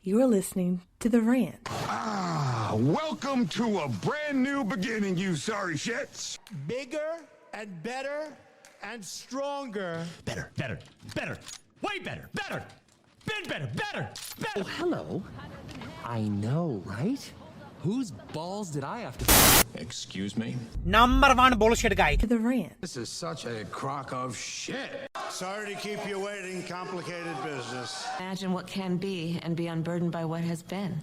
You're listening to The Rant. Welcome to a brand new beginning, you sorry shits. Bigger and better and stronger. Better. Way better. Been better. Oh, hello. I know, right? Whose balls did I have to... Excuse me? Number one bullshit guy. To The Rant. This is such a crock of shit. Sorry to keep you waiting, complicated business. Imagine what can be and be unburdened by what has been.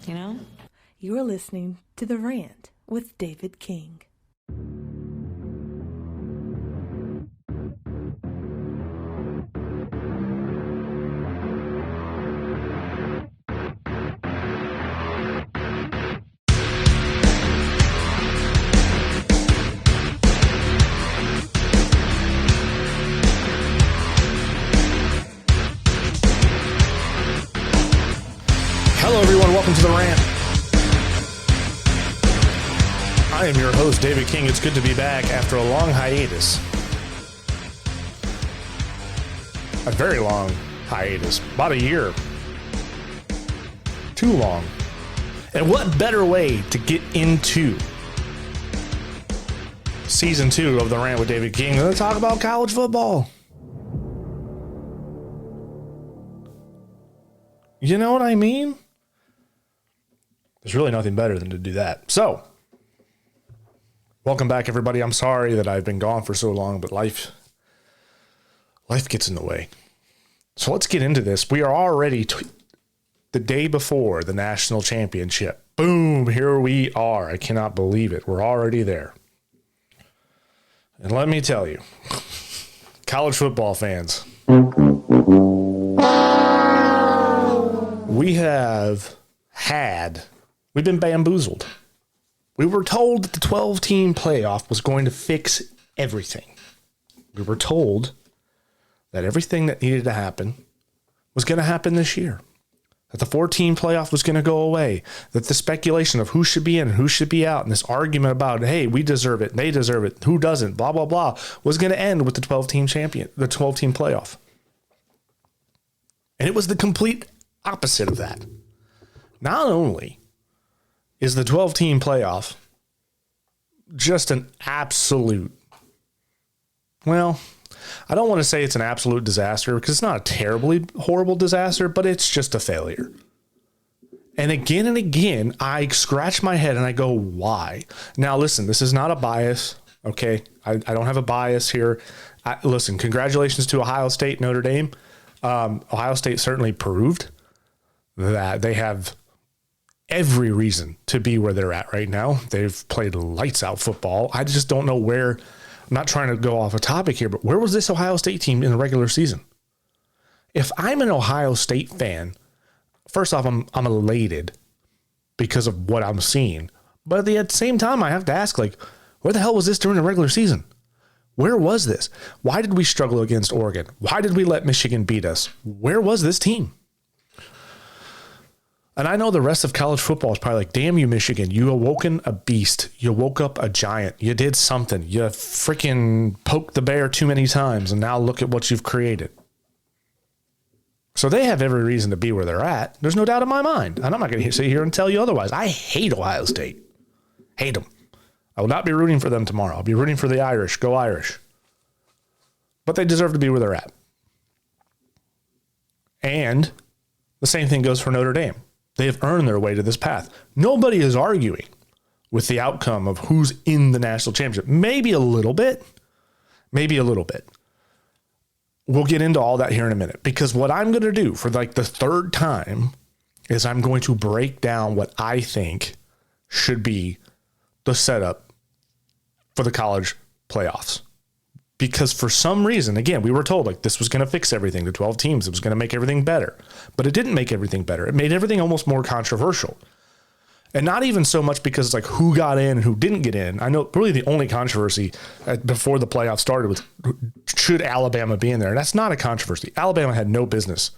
You know? You're listening to The Rant with David King. Hello, everyone. Welcome to The Rant. I am your host, David King. It's good to be back after a long hiatus. A very long hiatus. About a year. Too long. And what better way to get into season 2 of The Rant with David King than to talk about college football? You know what I mean? There's really nothing better than to do that. So, welcome back, everybody. I'm sorry that I've been gone for so long, but life gets in the way. So let's get into this. We are already the day before the national championship. Boom, here we are. I cannot believe it. We're already there. And let me tell you, college football fans, we've been bamboozled. We were told that the 12-team playoff was going to fix everything. We were told that everything that needed to happen was going to happen this year. That the 4-team playoff was going to go away. That the speculation of who should be in and who should be out, and this argument about, hey, we deserve it, they deserve it, who doesn't, blah, blah, blah, was going to end with the 12-team playoff. And it was the complete opposite of that. Not only is the 12-team playoff just an absolute, well, I don't want to say it's an absolute disaster because it's not a terribly horrible disaster, but it's just a failure. And again, I scratch my head and I go, why? Now, listen, this is not a bias, okay? I don't have a bias here. Listen, congratulations to Ohio State, Notre Dame. Ohio State certainly proved that they have every reason to be where they're at right now. They've played lights out football. I just don't know where. I'm not trying to go off a topic here, but where was this Ohio State team in the regular season? If I'm an Ohio State fan, first off, I'm elated because of what I'm seeing. But at the same time, I have to ask, like, where the hell was this during the regular season? Where was this? Why did we struggle against Oregon? Why did we let Michigan beat us? Where was this team? And I know the rest of college football is probably like, damn you, Michigan. You awoken a beast. You woke up a giant. You did something. You freaking poked the bear too many times, and now look at what you've created. So they have every reason to be where they're at. There's no doubt in my mind. And I'm not going to sit here and tell you otherwise. I hate Ohio State. Hate them. I will not be rooting for them tomorrow. I'll be rooting for the Irish. Go Irish. But they deserve to be where they're at. And the same thing goes for Notre Dame. They have earned their way to this path. Nobody is arguing with the outcome of who's in the national championship. Maybe a little bit. We'll get into all that here in a minute, because what I'm going to do for like the third time is I'm going to break down what I think should be the setup for the college playoffs. Because for some reason, again, we were told like this was going to fix everything. The 12 teams, it was going to make everything better. But it didn't make everything better. It made everything almost more controversial. And not even so much because it's like who got in and who didn't get in. I know really the only controversy before the playoffs started was should Alabama be in there? And that's not a controversy. Alabama had no business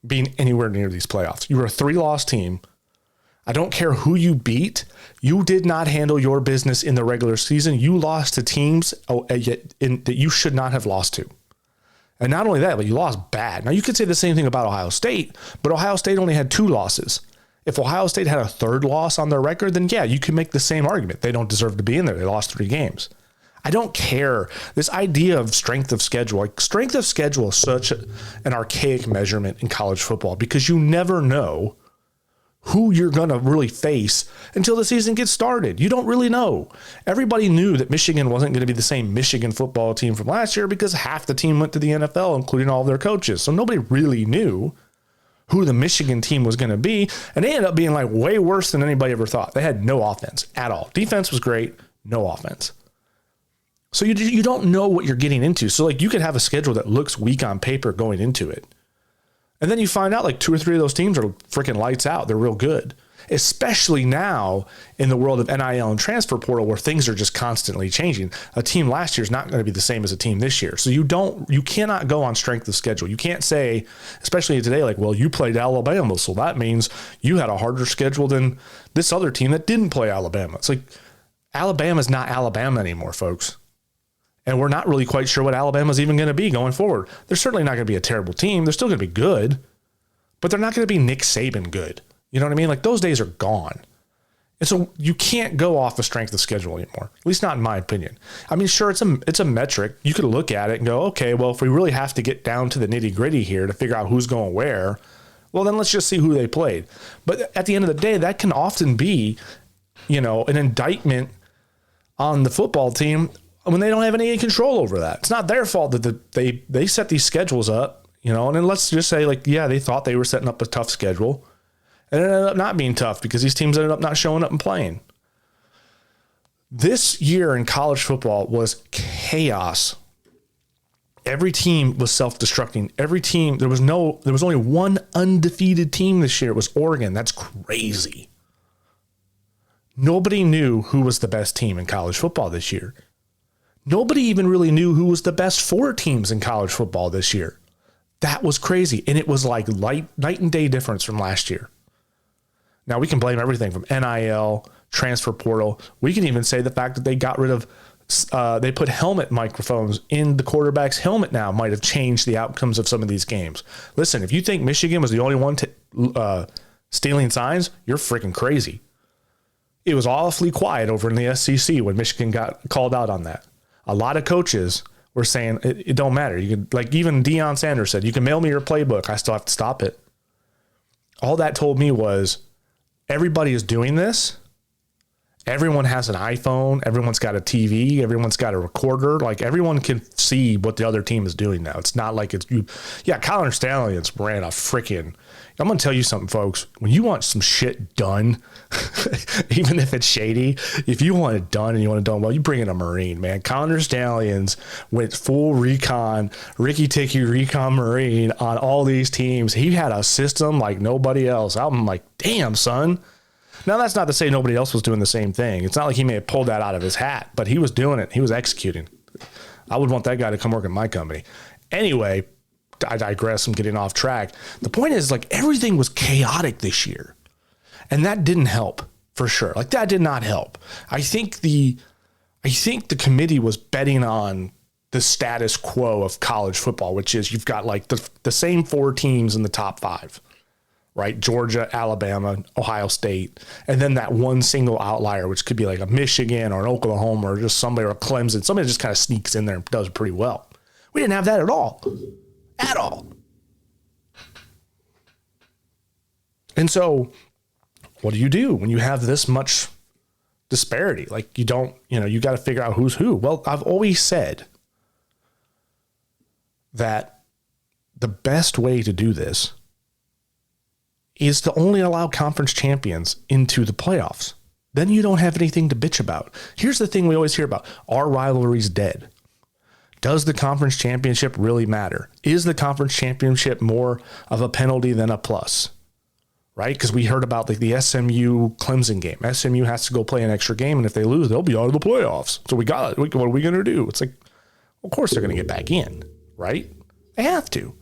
being anywhere near these playoffs. You were a 3-loss team. I don't care who you beat. You did not handle your business in the regular season. You lost to teams that you should not have lost to. And not only that, but you lost bad. Now, you could say the same thing about Ohio State, but Ohio State only had 2 losses. If Ohio State had a 3rd loss on their record, then yeah, you can make the same argument. They don't deserve to be in there. They lost 3 games. I don't care. This idea of strength of schedule, like strength of schedule is such an archaic measurement in college football because you never know who you're going to really face until the season gets started. You don't really know. Everybody knew that Michigan wasn't going to be the same Michigan football team from last year because half the team went to the NFL, including all of their coaches. So nobody really knew who the Michigan team was going to be. And they ended up being like way worse than anybody ever thought. They had no offense at all. Defense was great. No offense. So you don't know what you're getting into. So like you could have a schedule that looks weak on paper going into it. And then you find out like 2 or 3 of those teams are freaking lights out. They're real good, especially now in the world of NIL and transfer portal where things are just constantly changing. A team last year is not going to be the same as a team this year. So you cannot go on strength of schedule. You can't say, especially today, like, well, you played Alabama, so that means you had a harder schedule than this other team that didn't play Alabama. It's like Alabama's not Alabama anymore, folks. And we're not really quite sure what Alabama's even going to be going forward. They're certainly not going to be a terrible team. They're still going to be good, but they're not going to be Nick Saban good. You know what I mean? Like those days are gone. And so you can't go off the strength of schedule anymore, at least not in my opinion. I mean, sure, it's a metric. You could look at it and go, okay, well, if we really have to get down to the nitty gritty here to figure out who's going where, well, then let's just see who they played. But at the end of the day, that can often be, an indictment on the football team when they don't have any control over that. It's not their fault that they set these schedules up, and then let's just say like, yeah, they thought they were setting up a tough schedule and it ended up not being tough because these teams ended up not showing up and playing. This year in college football was chaos. Every team was self-destructing. Every team, there was only one undefeated team this year. It was Oregon. That's crazy. Nobody knew who was the best team in college football this year. Nobody even really knew who was the best 4 teams in college football this year. That was crazy. And it was like night and day difference from last year. Now we can blame everything from NIL, transfer portal. We can even say the fact that they got rid of, they put helmet microphones in the quarterback's helmet now might have changed the outcomes of some of these games. Listen, if you think Michigan was the only one stealing signs, you're freaking crazy. It was awfully quiet over in the SEC when Michigan got called out on that. A lot of coaches were saying it don't matter. You can, like even Deion Sanders said, you can mail me your playbook. I still have to stop it. All that told me was everybody is doing this. Everyone has an iPhone. Everyone's got a TV. Everyone's got a recorder. Like everyone can see what the other team is doing now. It's not like it's you. Yeah, Colin Stallions ran a freaking. I'm going to tell you something, folks. When you want some shit done, even if it's shady, if you want it done and you want it done well, you bring in a Marine, man. Connor Stallions went full recon, Ricky Ticky recon Marine on all these teams. He had a system like nobody else. I'm like, damn, son. Now, that's not to say nobody else was doing the same thing. It's not like he may have pulled that out of his hat, but he was doing it. He was executing. I would want that guy to come work at my company. Anyway, I digress. I'm getting off track. The point is, like, everything was chaotic this year, and that didn't help for sure. Like, that did not help. I think the committee was betting on the status quo of college football, which is you've got like the same 4 teams in the top 5, right? Georgia, Alabama, Ohio State, and then that one single outlier, which could be like a Michigan or an Oklahoma or just somebody or a Clemson. Somebody just kind of sneaks in there and does pretty well. We didn't have that at all. At all. And so what do you do when you have this much disparity? Like you got to figure out who's who. Well, I've always said that the best way to do this is to only allow conference champions into the playoffs. Then you don't have anything to bitch about. Here's the thing we always hear about. Are rivalries dead? Does the conference championship really matter? Is the conference championship more of a penalty than a plus? Right? Because we heard about like the SMU Clemson game. SMU has to go play an extra game, and if they lose, they'll be out of the playoffs. So we got it. What are we going to do? It's like, of course they're going to get back in, right? They have to.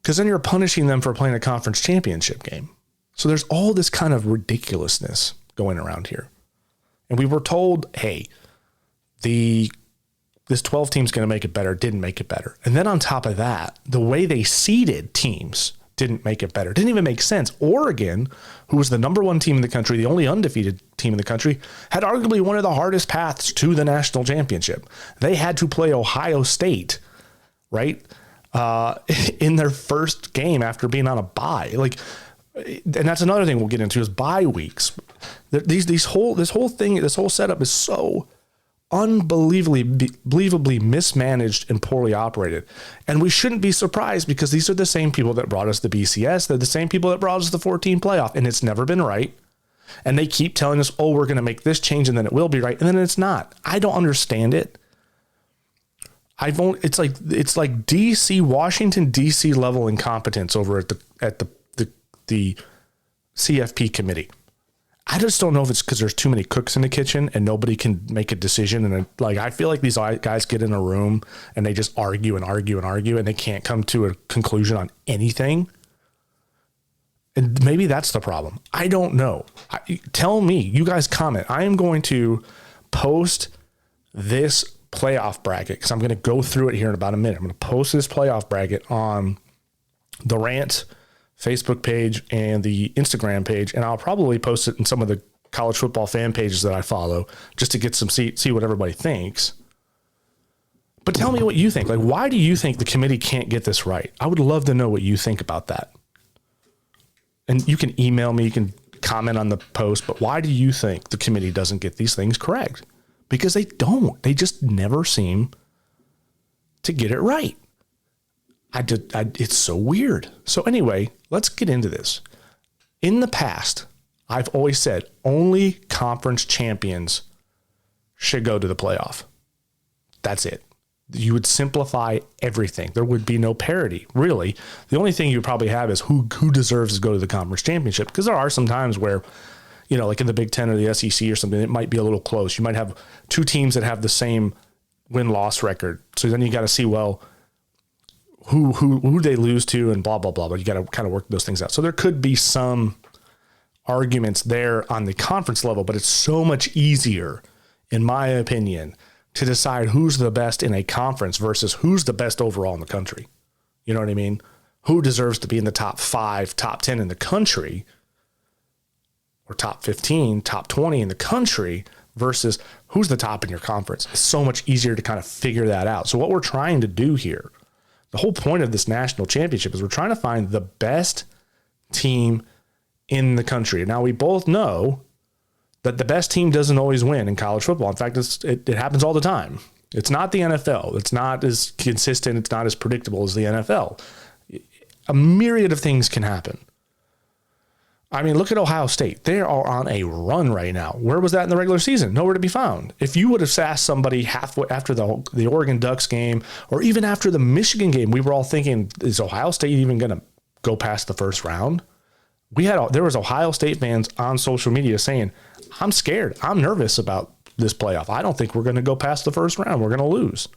Because then you're punishing them for playing a conference championship game. So there's all this kind of ridiculousness going around here. And we were told, hey, the this 12 team's going to make it better, didn't make it better. And then on top of that, the way they seeded teams didn't make it better. Didn't even make sense. Oregon, who was the number one team in the country, the only undefeated team in the country, had arguably one of the hardest paths to the national championship. They had to play Ohio State, right? In their first game after being on a bye. Like, and that's another thing we'll get into is bye weeks. This whole setup is so unbelievably mismanaged and poorly operated. And we shouldn't be surprised because these are the same people that brought us the BCS. They're the same people that brought us the 14 playoff, and it's never been right. And they keep telling us, oh, we're going to make this change and then it will be right. And then it's not. I don't understand it. It's like DC, Washington, DC level incompetence over at the CFP committee. I just don't know if it's because there's too many cooks in the kitchen and nobody can make a decision. And I feel like these guys get in a room and they just argue and argue and argue and they can't come to a conclusion on anything. And maybe that's the problem. I don't know. Tell me, you guys comment. I am going to post this playoff bracket because I'm going to go through it here in about a minute. I'm going to post this playoff bracket on the Rant Facebook page and the Instagram page, and I'll probably post it in some of the college football fan pages that I follow just to get some see what everybody thinks. But tell me what you think. Like, why do you think the committee can't get this right? I would love to know what you think about that. And you can email me, you can comment on the post, but why do you think the committee doesn't get these things correct? Because they don't. They just never seem to get it right. It's so weird. So anyway, let's get into this. In the past, I've always said only conference champions should go to the playoff. That's it. You would simplify everything. There would be no parity, really. The only thing you would probably have is who deserves to go to the conference championship. Because there are some times where, like in the Big Ten or the SEC or something, it might be a little close. You might have two teams that have the same win-loss record. So then you got to see, well, who they lose to and blah, blah, blah. But you got to kind of work those things out. So there could be some arguments there on the conference level, but it's so much easier, in my opinion, to decide who's the best in a conference versus who's the best overall in the country. You know what I mean? Who deserves to be in the top 5, top 10 in the country, or top 15, top 20 in the country versus who's the top in your conference. It's so much easier to kind of figure that out. So what we're trying to do here, the whole point of this national championship is we're trying to find the best team in the country. Now, we both know that the best team doesn't always win in college football. In fact, it happens all the time. It's not the NFL. It's not as consistent. It's not as predictable as the NFL. A myriad of things can happen. I mean, look at Ohio State. They are on a run right now. Where was that in the regular season? Nowhere to be found. If you would have asked somebody halfway after the Oregon Ducks game, or even after the Michigan game, we were all thinking, is Ohio State even going to go past the first round? There was Ohio State fans on social media saying, I'm scared. I'm nervous about this playoff. I don't think we're going to go past the first round. We're going to lose.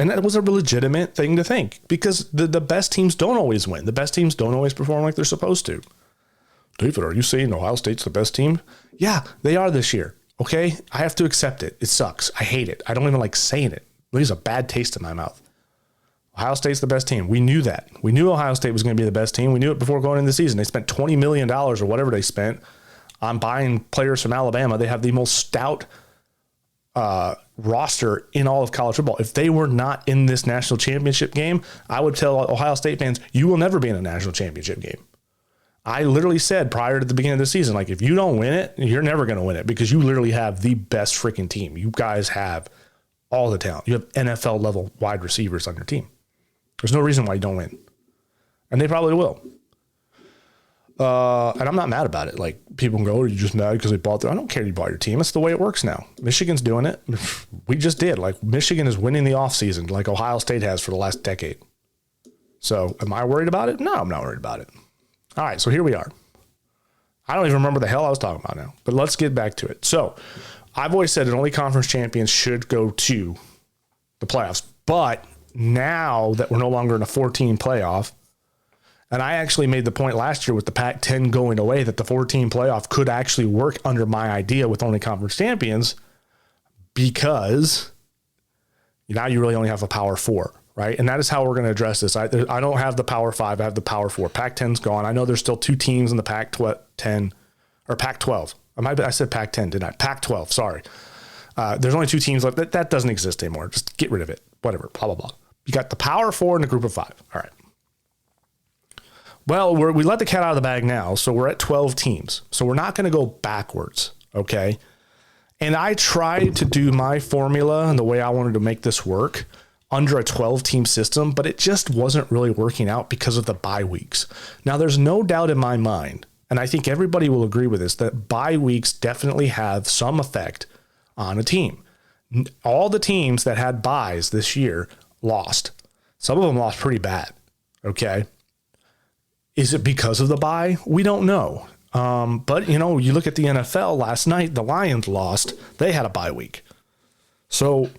And that was a legitimate thing to think because the best teams don't always win. The best teams don't always perform like they're supposed to. David, are you saying Ohio State's the best team? Yeah, they are this year. Okay. I have to accept it. It sucks. I hate it. I don't even like saying it. It leaves a bad taste in my mouth. Ohio State's the best team. We knew that. We knew Ohio State was going to be the best team. We knew it before going into the season. They spent $20 million or whatever they spent on buying players from Alabama. They have the most stout roster in all of college football. If they were not in this national championship game, I would tell Ohio State fans, you will never be in a national championship game. I literally said prior to the beginning of the season, like, if you don't win it, you're never going to win it because you literally have the best freaking team. You guys have all the talent. You have NFL level wide receivers on your team. There's no reason why you don't win. And they probably will. And I'm not mad about it. Like, people can go, are you just mad because they bought I don't care if you bought your team. It's the way it works now. Michigan's doing it. We just did. Like, Michigan is winning the offseason like Ohio State has for the last decade. So am I worried about it? No, I'm not worried about it. All right, so here we are. I don't even remember the hell I was talking about now. But let's get back to it. So I've always said that only conference champions should go to the playoffs. But now that we're no longer in a 14 playoff, and I actually made the point last year with the Pac-10 going away that the 14 playoff could actually work under my idea with only conference champions. because now you really only have a power 4, right? And that is how we're going to address this. I don't have the power 5. I have the power 4. Pac-10's gone. I know there's still 2 teams in the Pac-10 or Pac-12. I said Pac-10, didn't I? Pac-12, sorry. There's only 2 teams left. That doesn't exist anymore. Just get rid of it. Whatever, blah, blah, blah. You got the power 4 and the group of 5. All right. Well, we let the cat out of the bag now, so we're at 12 teams. So we're not going to go backwards, okay? And I tried to do my formula and the way I wanted to make this work under a 12-team system, but it just wasn't really working out because of the bye weeks. Now, there's no doubt in my mind, and I think everybody will agree with this, that bye weeks definitely have some effect on a team. All the teams that had byes this year lost. Some of them lost pretty bad, okay? Is it because of the bye? We don't know. But, you look at the NFL last night, the Lions lost. They had a bye week. So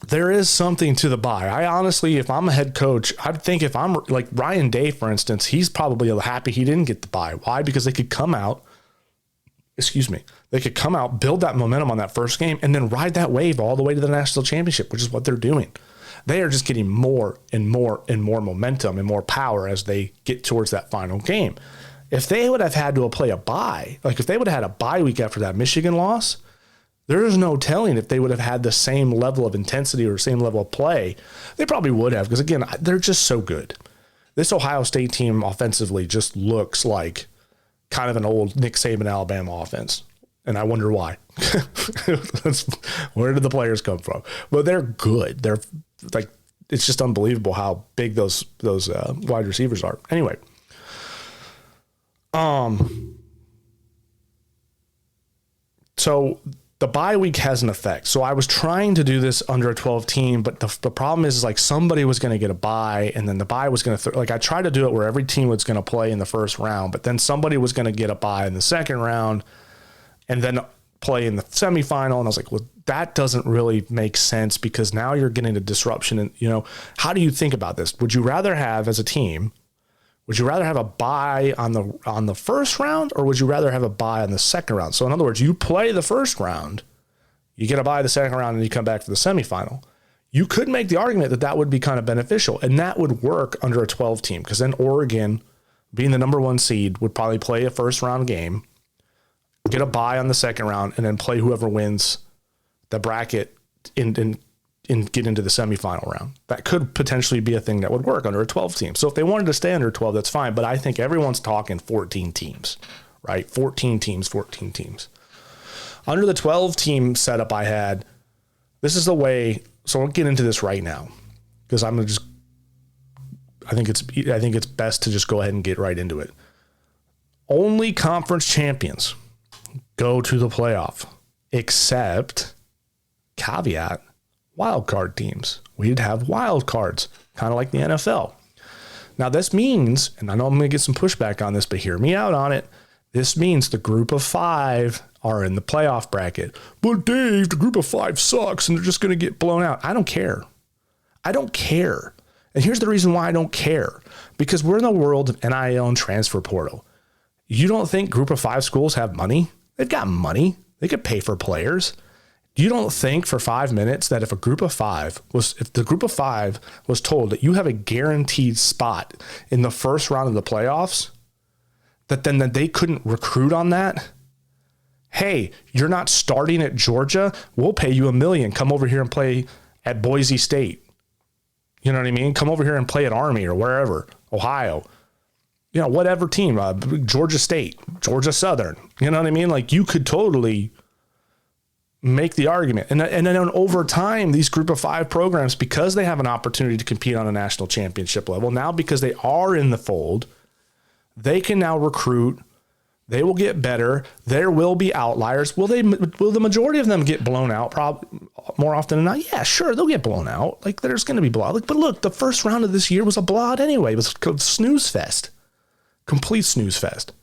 there is something to the bye. I honestly, if I'm a head coach, I'd think if I'm like Ryan Day, for instance, he's probably happy he didn't get the bye. Why? Because they could come out, build that momentum on that first game, and then ride that wave all the way to the national championship, which is what they're doing. They are just getting more and more and more momentum and more power as they get towards that final game. If they would have had to play a bye, like if they would have had a bye week after that Michigan loss, there's no telling if they would have had the same level of intensity or same level of play. They probably would have, because again, they're just so good. This Ohio State team offensively just looks like kind of an old Nick Saban Alabama offense. And I wonder why. Where did the players come from? But they're good. They're like, it's just unbelievable how big those wide receivers are. Anyway, so the bye week has an effect. So I was trying to do this under a 12 team, but the problem is like somebody was going to get a bye, and then the bye was going to I tried to do it where every team was going to play in the first round, but then somebody was going to get a bye in the second round and then play in the semifinal. And I was like, well, that doesn't really make sense, because now you're getting a disruption. And, how do you think about this? Would you rather have, as a team, would you rather have a bye on the first round, or would you rather have a bye on the second round? So in other words, you play the first round, you get a bye the second round, and you come back for the semifinal. You could make the argument that would be kind of beneficial, and that would work under a 12 team, because then Oregon, being the number 1 seed, would probably play a first round game, get a bye on the second round, and then play whoever wins the bracket and get into the semifinal round. That could potentially be a thing that would work under a 12 team. So if they wanted to stay under 12, that's fine. But I think everyone's talking 14 teams, right? 14 teams. Under the 12 team setup I had, this is the way. So I'll get into this right now, because I think it's best to just go ahead and get right into it. Only conference champions go to the playoff, except, caveat, wild card teams. We'd have wild cards, kind of like the NFL. Now this means, and I know I'm going to get some pushback on this, but hear me out on it. This means the group of 5 are in the playoff bracket. But Dave, the group of 5 sucks and they're just going to get blown out. I don't care. And here's the reason why I don't care. Because we're in the world of NIL and transfer portal. You don't think group of 5 schools have money? They've got money. They could pay for players. You don't think for 5 minutes that if the group of 5 was told that you have a guaranteed spot in the first round of the playoffs, that they couldn't recruit on that? Hey, you're not starting at Georgia. We'll pay you $1 million. Come over here and play at Boise State. You know what I mean? Come over here and play at Army or wherever, Ohio. Whatever team, Georgia State, Georgia Southern. You know what I mean? Like, you could totally make the argument. And then over time, these group of 5 programs, because they have an opportunity to compete on a national championship level, now because they are in the fold, they can now recruit. They will get better. There will be outliers. Will the majority of them get blown out more often than not? Yeah, sure. They'll get blown out. Like, there's going to be blowout. But look, the first round of this year was a blowout anyway. It was a snooze fest. Complete snooze fest.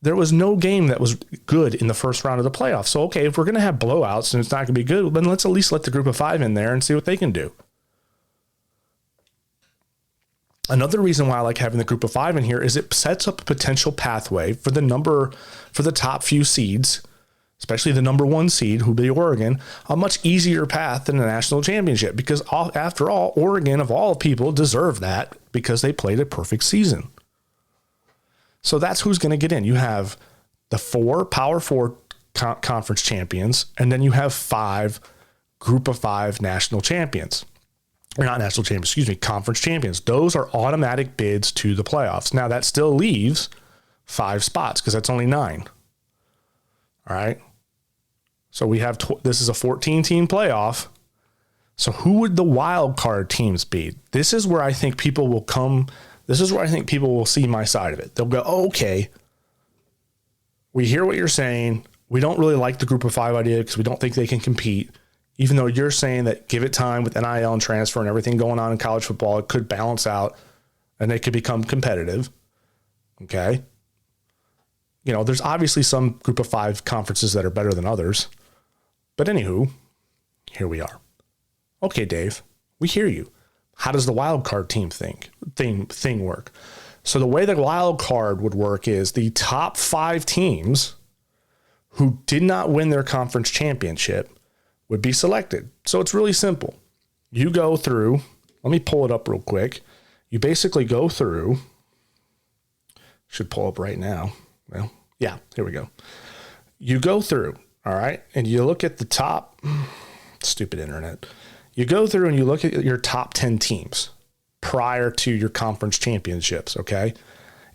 There was no game that was good in the first round of the playoffs. So, okay, if we're going to have blowouts and it's not going to be good, then let's at least let the group of 5 in there and see what they can do. Another reason why I like having the group of 5 in here is it sets up a potential pathway for the top few seeds especially the number 1 seed, who'll be Oregon, a much easier path than the national championship because after all, Oregon of all people deserve that because they played a perfect season. So that's who's going to get in. You have the 4 Power 4 conference champions, and then you have 5 group of 5 national champions. Or not national champions, excuse me, conference champions. Those are automatic bids to the playoffs. Now that still leaves 5 spots because that's only 9. All right. So we have, this is a 14-team playoff. So who would the wild card teams be? This is where I think people will come. This is where I think people will see my side of it. They'll go, oh, okay, we hear what you're saying. We don't really like the group of 5 idea because we don't think they can compete. Even though you're saying that give it time with NIL and transfer and everything going on in college football, it could balance out and they could become competitive. Okay. You know, there's obviously some group of 5 conferences that are better than others. But anywho, here we are. Okay, Dave, we hear you. How does the wild card team thing work? So the way the wild card would work is the top 5 teams who did not win their conference championship would be selected. So it's really simple. You go through, let me pull it up real quick. You basically go through, should pull up right now. Well, yeah, here we go. You go through, all right, and you look at the top, stupid internet. You go through and you look at your top 10 teams prior to your conference championships, okay?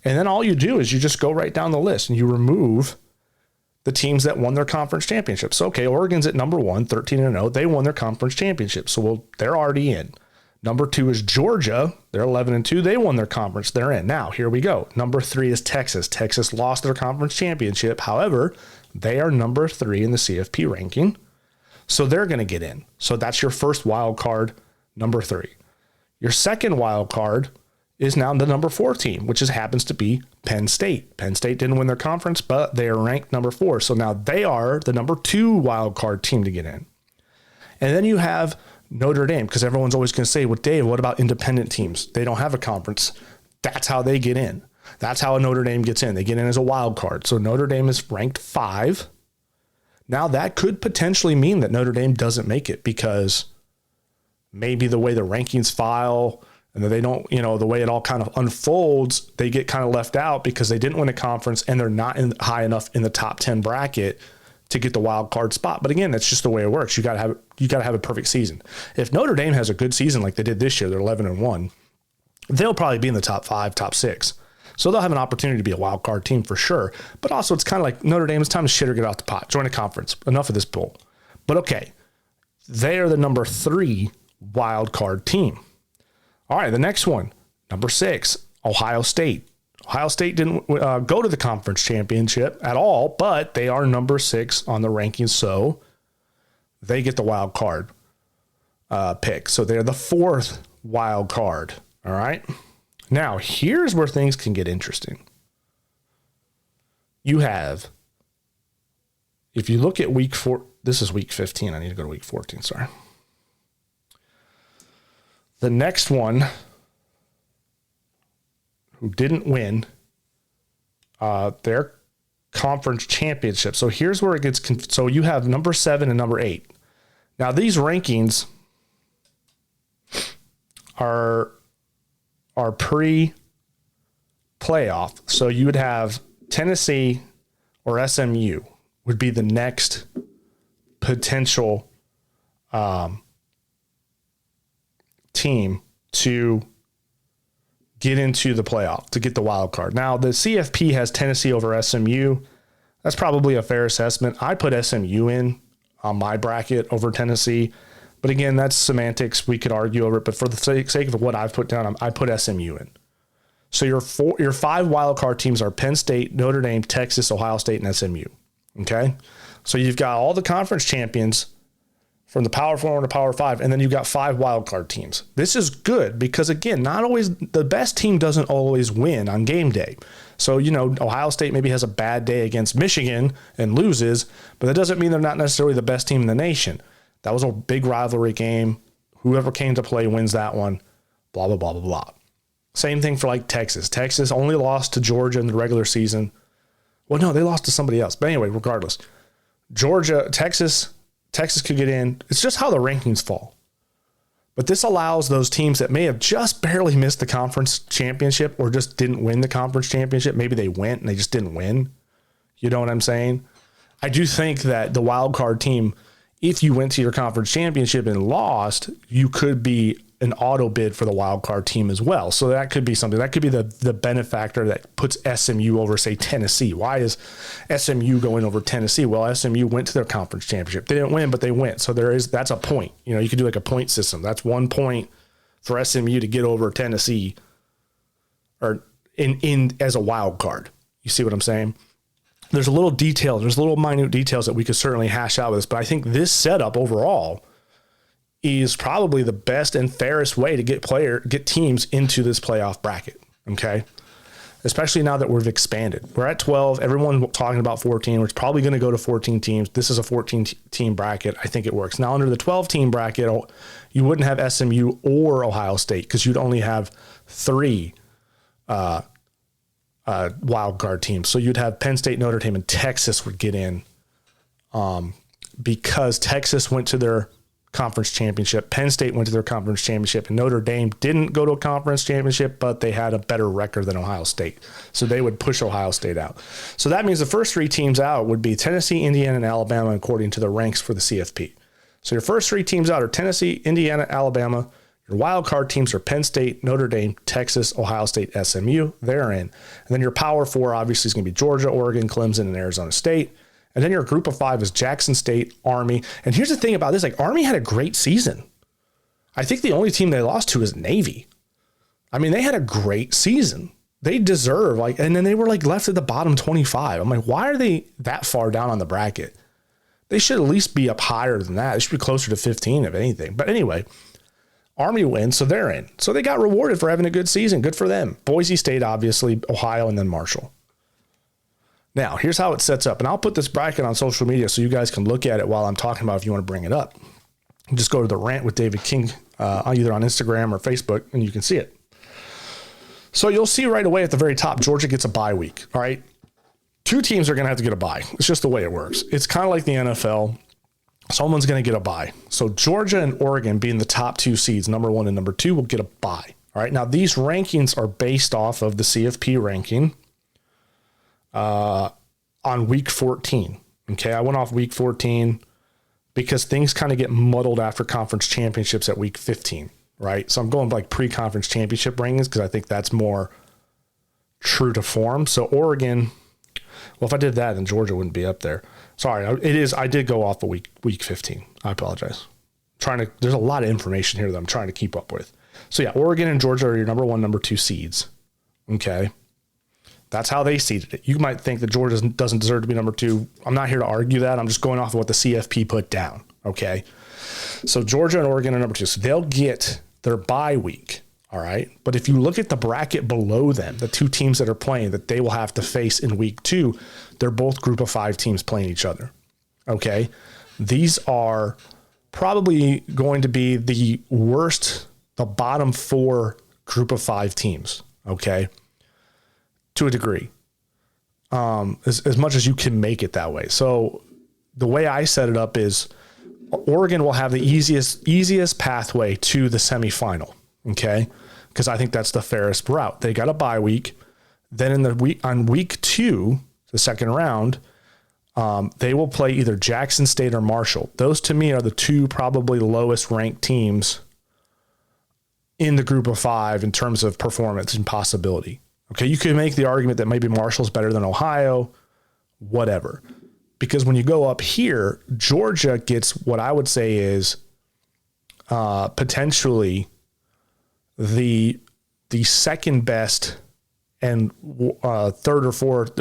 And then all you do is you just go right down the list and you remove the teams that won their conference championships. So, okay, Oregon's at number 1, 13-0. They won their conference championship. So they're already in. Number 2 is Georgia. They're 11-2. They won their conference. They're in. Now, here we go. Number 3 is Texas. Texas lost their conference championship. However, they are number 3 in the CFP ranking. So they're going to get in. So that's your first wild card, number 3. Your second wild card is now the number 4 team, which happens to be Penn State. Penn State didn't win their conference, but they are ranked number 4. So now they are the number 2 wild card team to get in. And then you have Notre Dame, because everyone's always going to say, well, Dave, what about independent teams? They don't have a conference. That's how they get in. That's how Notre Dame gets in. They get in as a wild card. So Notre Dame is ranked 5. Now that could potentially mean that Notre Dame doesn't make it because maybe the way the rankings file and that they don't, you know, the way it all kind of unfolds, they get kind of left out because they didn't win a conference and they're not high enough in the top 10 bracket to get the wild card spot. But again, that's just the way it works. You got to have a perfect season. If Notre Dame has a good season like they did this year, they're 11-1, they'll probably be in the top 5, top 6. So they'll have an opportunity to be a wild card team for sure. But also it's kind of like Notre Dame, it's time to shit or get off the pot. Join a conference. Enough of this bull. But okay, they are the number 3 wild card team. All right, the next one, number 6, Ohio State. Ohio State didn't go to the conference championship at all, but they are number 6 on the rankings, so they get the wild card pick. So they're the 4th wild card. All right. Now, here's where things can get interesting. You have, if you look at week 4, this is week 15. I need to go to week 14. Sorry. The next one who didn't win their conference championship. So here's where it gets, so you have number 7 and number 8. Now these rankings are pre-playoff. So you would have Tennessee or SMU would be the next potential team to get into the playoff, to get the wild card. Now, the CFP has Tennessee over SMU. That's probably a fair assessment. I put SMU in on my bracket over Tennessee. But again, that's semantics. We could argue over it. But for the sake of what I've put down, I put SMU in. So your 5 wild card teams are Penn State, Notre Dame, Texas, Ohio State, and SMU. Okay? So you've got all the conference champions from the Power 4 and the Power 5, and then you've got 5 wild card teams. This is good because, again, not always the best team doesn't always win on game day. So, you know, Ohio State maybe has a bad day against Michigan and loses, but that doesn't mean they're not necessarily the best team in the nation. That was a big rivalry game. Whoever came to play wins that one, blah, blah, blah, blah, blah. Same thing for like Texas. Texas only lost to Georgia in the regular season. Well, no, they lost to somebody else. But anyway, regardless, Georgia, Texas could get in. It's just how the rankings fall. But this allows those teams that may have just barely missed the conference championship or just didn't win the conference championship. Maybe they went and they just didn't win. You know what I'm saying? I do think that the wild card team, if you went to your conference championship and lost, you could be an auto bid for the wild card team as well. So that could be something. That could be the benefactor that puts SMU over, say, Tennessee. Why is SMU going over Tennessee? Well, SMU went to their conference championship. They didn't win, but they went. So that's a point. You know, you could do like a point system. That's 1 point for SMU to get over Tennessee or in as a wild card. You see what I'm saying? There's a little detail. There's little minute details that we could certainly hash out with this, but I think this setup overall is probably the best and fairest way to get teams into this playoff bracket. Okay. Especially now that we've expanded. We're at 12. Everyone talking about 14. We're probably going to go to 14 teams. This is a 14 team bracket. I think it works. Now under the 12 team bracket, you wouldn't have SMU or Ohio State because you'd only have 3 wild card teams. So you'd have Penn State, Notre Dame, and Texas would get in because Texas went to their conference championship. Penn State went to their conference championship, and Notre Dame didn't go to a conference championship, but they had a better record than Ohio State. So they would push Ohio State out. So that means the first 3 teams out would be Tennessee, Indiana, and Alabama, according to the ranks for the CFP. So your first 3 teams out are Tennessee, Indiana, Alabama. Your wild card teams are Penn State, Notre Dame, Texas, Ohio State, SMU. They're in. And then your power 4 obviously is going to be Georgia, Oregon, Clemson, and Arizona State. And then your group of 5 is Jackson State, Army. And here's the thing about this, like Army had a great season. I think the only team they lost to is Navy. I mean, they had a great season. They deserve and then they were left at the bottom 25. I'm like, why are they that far down on the bracket? They should at least be up higher than that. They should be closer to 15 if anything. But anyway, Army wins, so they're in. So they got rewarded for having a good season. Good for them. Boise State, obviously, Ohio, and then Marshall. Now, here's how it sets up. And I'll put this bracket on social media so you guys can look at it while I'm talking about if you want to bring it up. Just go to the Rant with David King, either on Instagram or Facebook, and you can see it. So you'll see right away at the very top, Georgia gets a bye week. All right. 2 teams are going to have to get a bye. It's just the way it works. It's kind of like the NFL. Someone's going to get a bye. So Georgia and Oregon, being the top 2 seeds, number 1 and number 2, will get a bye. All right. Now, these rankings are based off of the CFP ranking on week 14. Okay. I went off week 14 because things kind of get muddled after conference championships at week 15. Right. So I'm going like pre-conference championship rankings because I think that's more true to form. So Oregon, well, if I did that, then Georgia wouldn't be up there. Sorry. I did go off of week 15. I apologize. There's a lot of information here that I'm trying to keep up with. So yeah, Oregon and Georgia are your number 1, number 2 seeds. Okay. That's how they seeded it. You might think that Georgia doesn't deserve to be number 2. I'm not here to argue that. I'm just going off of what the CFP put down. Okay. So Georgia and Oregon are number 2. So they'll get their bye week. All right. But if you look at the bracket below them, the 2 teams that are playing that they will have to face in week 2, they're both group of 5 teams playing each other. Okay. These are probably going to be the worst, the bottom 4 group of 5 teams. Okay. To a degree, as much as you can make it that way. So the way I set it up is Oregon will have the easiest pathway to the semifinal. Okay. Because I think that's the fairest route. They got a bye week. Then on week 2, the second round, they will play either Jackson State or Marshall. Those to me are the 2 probably lowest ranked teams in the group of 5 in terms of performance and possibility. Okay, you could make the argument that maybe Marshall's better than Ohio, whatever. Because when you go up here, Georgia gets what I would say is potentially the second best and third or fourth,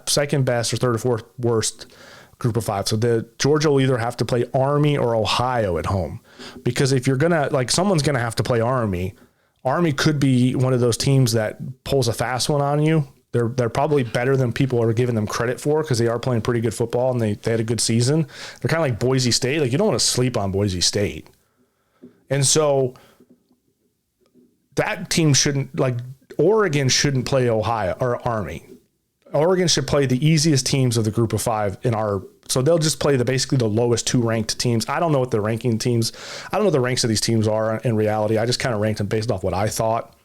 second best or third or fourth worst group of 5. So the Georgia will either have to play Army or Ohio at home. Because if you're someone's gonna have to play Army. Army could be one of those teams that pulls a fast one on you. They're probably better than people are giving them credit for because they are playing pretty good football and they had a good season. They're kind of like Boise State. Like you don't want to sleep on Boise State. And so that team Oregon shouldn't play Ohio or Army. Oregon should play the easiest teams of the group of 5 in our So they'll just play basically the lowest 2 ranked teams. I don't know what the ranking teams, I don't know what the ranks of these teams are in reality. I just kind of ranked them based off what I thought,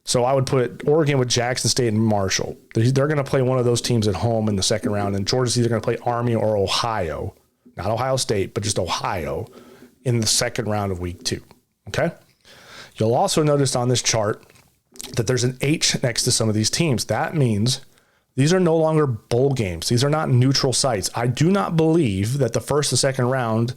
So I would put Oregon with Jackson State and Marshall. They're going to play one of those teams at home in the second round, and Georgia's either going to play Army or Ohio, not Ohio State, but just Ohio in the second round of week 2. Okay. You'll also notice on this chart that there's an H next to some of these teams. That means these are no longer bowl games. These are not neutral sites. I do not believe that the first and second round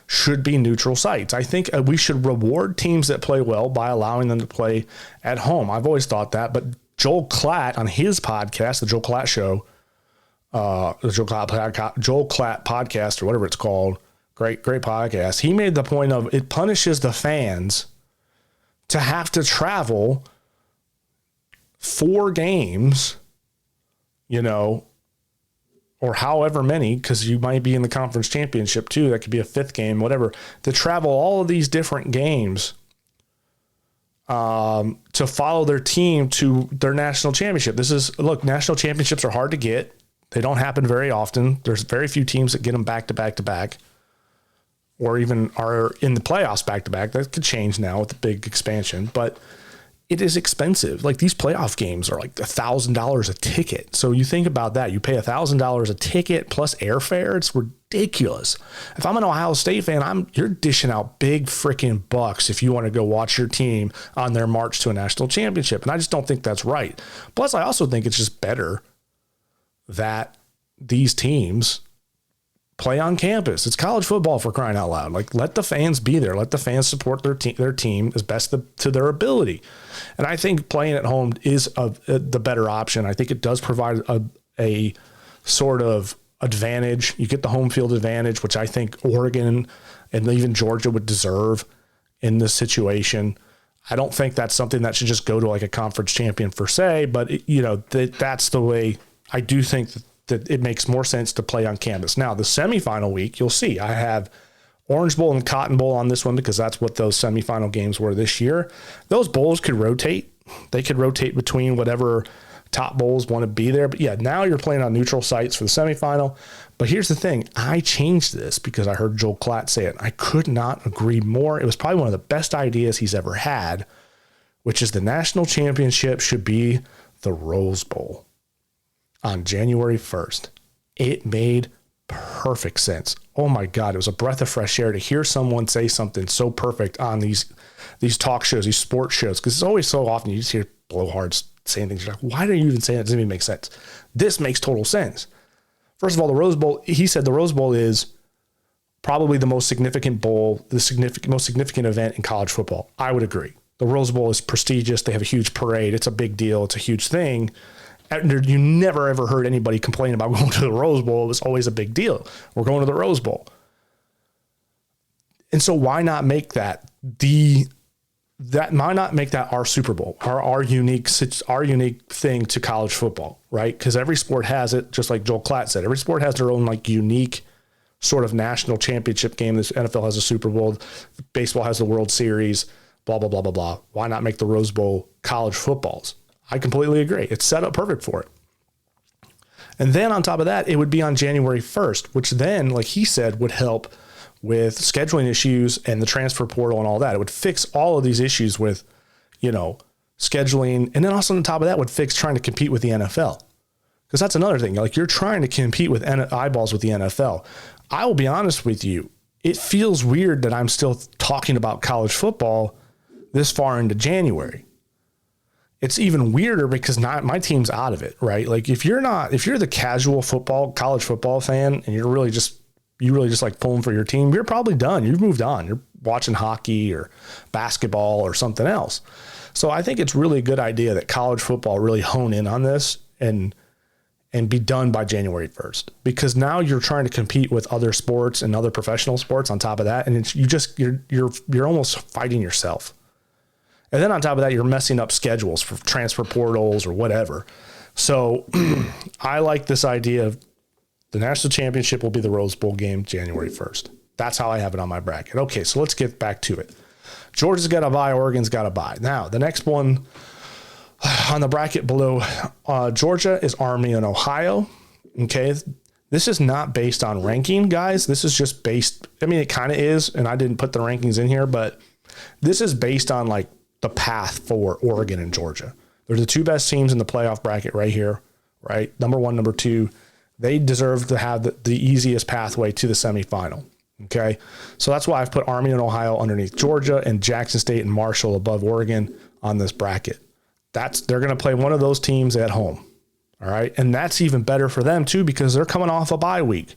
should be neutral sites. I think we should reward teams that play well by allowing them to play at home. I've always thought that, but Joel Klatt on his podcast, the Joel Klatt Show, the Joel Klatt podcast or whatever it's called, great podcast. He made the point of it punishes the fans to have to travel 4 games, or however many, because you might be in the conference championship too. That could be a 5th game, whatever, to travel all of these different games to follow their team to their national championship. National championships are hard to get. They don't happen very often. There's very few teams that get them back to back to back, or even are in the playoffs back to back. That could change now with the big expansion, but it is expensive. Like these playoff games are like $1,000 a ticket. So you think about that. You pay $1,000 a ticket plus airfare. It's ridiculous. If I'm an Ohio State fan, you're dishing out big freaking bucks if you want to go watch your team on their march to a national championship. And I just don't think that's right. Plus, I also think it's just better that these teams play on campus. It's college football, for crying out loud. Like, let the fans be there. Let the fans support their team as best to their ability. And I think playing at home is the better option. I think it does provide a sort of advantage. You get the home field advantage, which I think Oregon and even Georgia would deserve in this situation. I don't think that's something that should just go to like a conference champion per se, but that's the way. I do think that it makes more sense to play on campus. Now, the semifinal week, you'll see I have Orange Bowl and Cotton Bowl on this one because that's what those semifinal games were this year. Those bowls could rotate. They could rotate between whatever top bowls want to be there. But yeah, now you're playing on neutral sites for the semifinal. But here's the thing. I changed this because I heard Joel Klatt say it. I could not agree more. It was probably one of the best ideas he's ever had, which is the national championship should be the Rose Bowl on January 1st. It made perfect sense. Oh my God, it was a breath of fresh air to hear someone say something so perfect on these talk shows, these sports shows, because it's always so often you just hear blowhards saying things. You're like, why are you even saying that? It doesn't even make sense. This makes total sense. First of all, the Rose Bowl, he said the Rose Bowl is probably the most significant bowl, most significant event in college football. I would agree. The Rose Bowl is prestigious. They have a huge parade. It's a big deal. It's a huge thing. You never ever heard anybody complain about going to the Rose Bowl. It was always a big deal. We're going to the Rose Bowl. And so why not make that our Super Bowl, our unique thing to college football, right? Because every sport has it, just like Joel Klatt said. Every sport has their own like unique sort of national championship game. This NFL has a Super Bowl, baseball has the World Series, blah, blah, blah, blah, blah. Why not make the Rose Bowl college footballs? I completely agree. It's set up perfect for it. And then on top of that, it would be on January 1st, which then, like he said, would help with scheduling issues and the transfer portal and all that. It would fix all of these issues with, scheduling. And then also on top of that would fix trying to compete with the NFL. Because that's another thing. Like you're trying to compete with eyeballs with the NFL. I will be honest with you. It feels weird that I'm still talking about college football this far into January. It's even weirder because my team's out of it, right? Like if you're the casual college football fan and you really just like pulling for your team, you're probably done. You've moved on. You're watching hockey or basketball or something else. So I think it's really a good idea that college football really hone in on this and be done by January 1st, because now you're trying to compete with other sports and other professional sports on top of that. And you're almost fighting yourself. And then on top of that, you're messing up schedules for transfer portals or whatever. So I like this idea of the national championship will be the Rose Bowl game January 1st. That's how I have it on my bracket. Okay, so let's get back to it. Georgia's got a bye. Oregon's got a bye. Now, the next one on the bracket below Georgia is Army and Ohio. Okay, This is not based on ranking, guys. This is just based, I mean, it kind of is, and I didn't put the rankings in here, but this is based on like the path for Oregon and Georgia. They're the two best teams in the playoff bracket right here, right? Number one, number two. They deserve to have the easiest pathway to the semifinal. Okay. So that's why I've put Army and Ohio underneath Georgia and Jackson State and Marshall above Oregon on this bracket. They're going to play one of those teams at home. All right. And that's even better for them too, because they're coming off a bye week.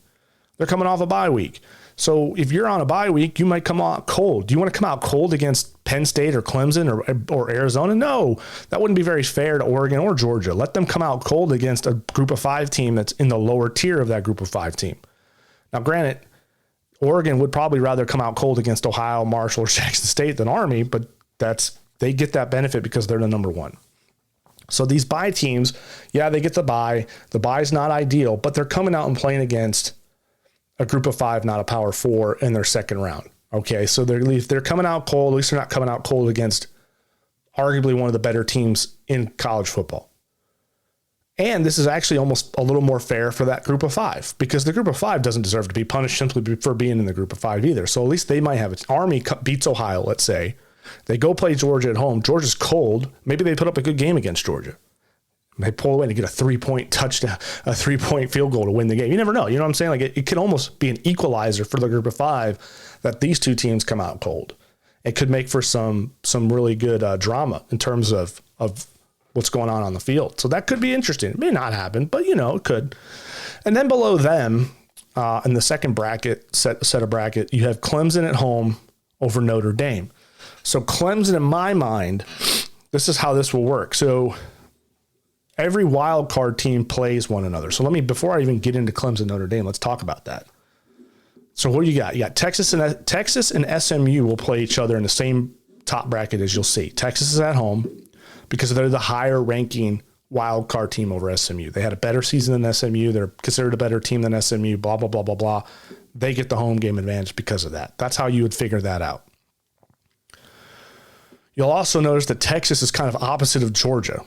So if you're on a bye week, you might come out cold. Do you want to come out cold against Penn State or Clemson or Arizona? No, that wouldn't be very fair to Oregon or Georgia. Let them come out cold against a group of 5 team that's in the lower tier of that group of 5 team. Now, granted, Oregon would probably rather come out cold against Ohio, Marshall, or Jackson State than Army, but they get that benefit because they're the number 1. So these bye teams, yeah, they get the bye. The bye's not ideal, but they're coming out and playing against a group of 5, not a power 4 in their second round. Okay, so they're coming out cold. At least they're not coming out cold against arguably one of the better teams in college football. And this is actually almost a little more fair for that group of 5, because the group of 5 doesn't deserve to be punished simply for being in the group of 5 either. So at least they might have it. Army beats Ohio, let's say. They go play Georgia at home. Georgia's cold. Maybe they put up a good game against Georgia. They pull away to get a 3-point touchdown, a 3-point field goal to win the game. You never know. You know what I'm saying? Like it could almost be an equalizer for the group of 5 that these two teams come out cold. It could make for some really good drama in terms of what's going on the field. So that could be interesting. It may not happen, but it could. And then below them, in the second bracket, set of bracket, you have Clemson at home over Notre Dame. So Clemson, in my mind, this is how this will work. So every wild card team plays one another. So before I even get into Clemson, Notre Dame, let's talk about that. So what do you got? You got Texas and SMU will play each other in the same top bracket as you'll see. Texas is at home because they're the higher ranking wild card team over SMU. They had a better season than SMU. They're considered a better team than SMU, blah, blah, blah, blah, blah. They get the home game advantage because of that. That's how you would figure that out. You'll also notice that Texas is kind of opposite of Georgia.